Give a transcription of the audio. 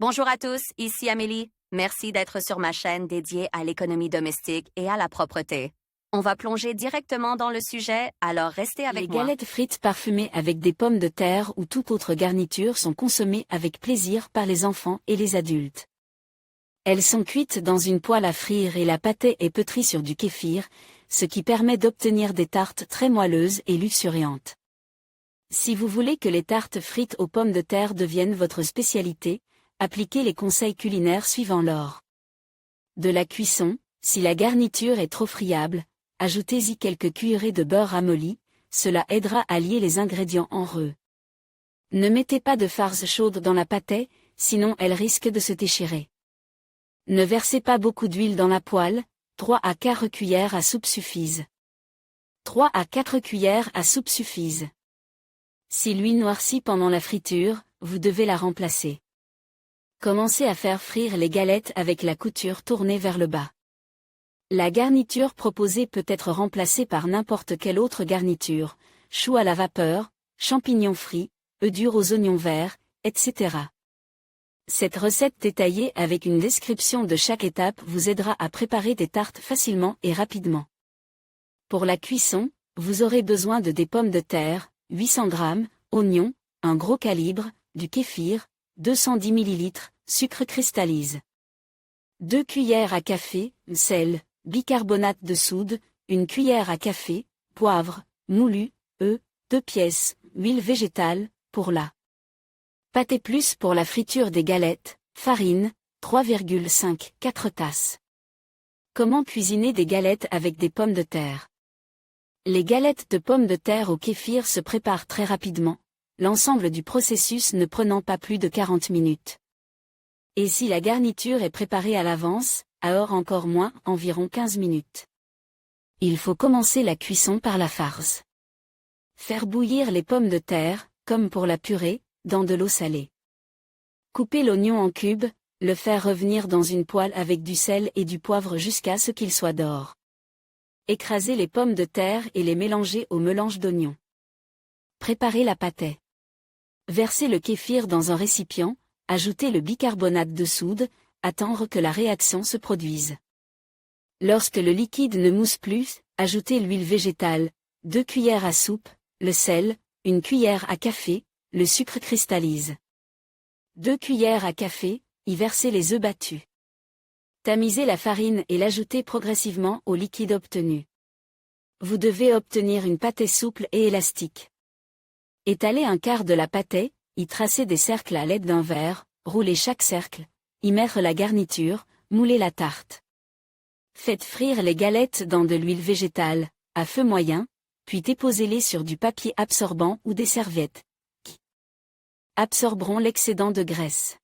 Bonjour à tous, ici Amélie. Merci d'être sur ma chaîne dédiée à l'économie domestique et à la propreté. On va plonger directement dans le sujet, alors restez avec Les moi. galettes frites parfumées avec des pommes de terre ou toute autre garniture sont consommées avec plaisir par les enfants et les adultes. Elles sont cuites dans une poêle à frire et la pâtée est pétrie sur du kéfir, ce qui permet d'obtenir des tartes très moelleuses et luxuriantes. Si vous voulez que les tartes frites aux pommes de terre deviennent votre spécialité, appliquez les conseils culinaires suivants lors de la cuisson. Si la garniture est trop friable, ajoutez-y quelques cuillerées de beurre ramolli, cela aidera à lier les ingrédients entre eux. Ne mettez pas de farce chaude dans la pâtée, sinon elle risque de se déchirer. Ne versez pas beaucoup d'huile dans la poêle, 3 à 4 cuillères à soupe suffisent. 3 à 4 cuillères à soupe suffisent. Si l'huile noircit pendant la friture, vous devez la remplacer. Commencez à faire frire les galettes avec la couture tournée vers le bas. La garniture proposée peut être remplacée par n'importe quelle autre garniture, choux à la vapeur, champignons frits, œufs durs aux oignons verts, etc. Cette recette détaillée avec une description de chaque étape vous aidera à préparer des tartes facilement et rapidement. Pour la cuisson, vous aurez besoin de des pommes de terre, 800 g, oignons, un gros calibre, du kéfir, 210 ml, sucre cristallisé. 2 cuillères à café, sel, bicarbonate de soude, 1 cuillère à café, poivre, moulu, œufs, 2 pièces, huile végétale, pour la pâte plus pour la friture des galettes, farine, 3,5-4 tasses. Comment cuisiner des galettes avec des pommes de terre? Les galettes de pommes de terre au kéfir se préparent très rapidement, l'ensemble du processus ne prenant pas plus de 40 minutes. Et si la garniture est préparée à l'avance, alors encore moins, environ 15 minutes. Il faut commencer la cuisson par la farce. Faire bouillir les pommes de terre, comme pour la purée, dans de l'eau salée. Couper l'oignon en cubes, le faire revenir dans une poêle avec du sel et du poivre jusqu'à ce qu'il soit d'or. Écraser les pommes de terre et les mélanger au mélange d'oignons. Préparer la pâtée. Versez le kéfir dans un récipient, ajoutez le bicarbonate de soude, attendre que la réaction se produise. Lorsque le liquide ne mousse plus, ajoutez l'huile végétale, 2 cuillères à soupe, le sel, 1 cuillère à café, le sucre cristallise. 2 cuillères à café, y versez les œufs battus. Tamisez la farine et l'ajoutez progressivement au liquide obtenu. Vous devez obtenir une pâtée souple et élastique. Étalez un quart de la pâtée, y tracer des cercles à l'aide d'un verre, rouler chaque cercle, y mettre la garniture, mouler la tarte. Faites frire les galettes dans de l'huile végétale, à feu moyen, puis déposez-les sur du papier absorbant ou des serviettes, qui absorberont l'excédent de graisse.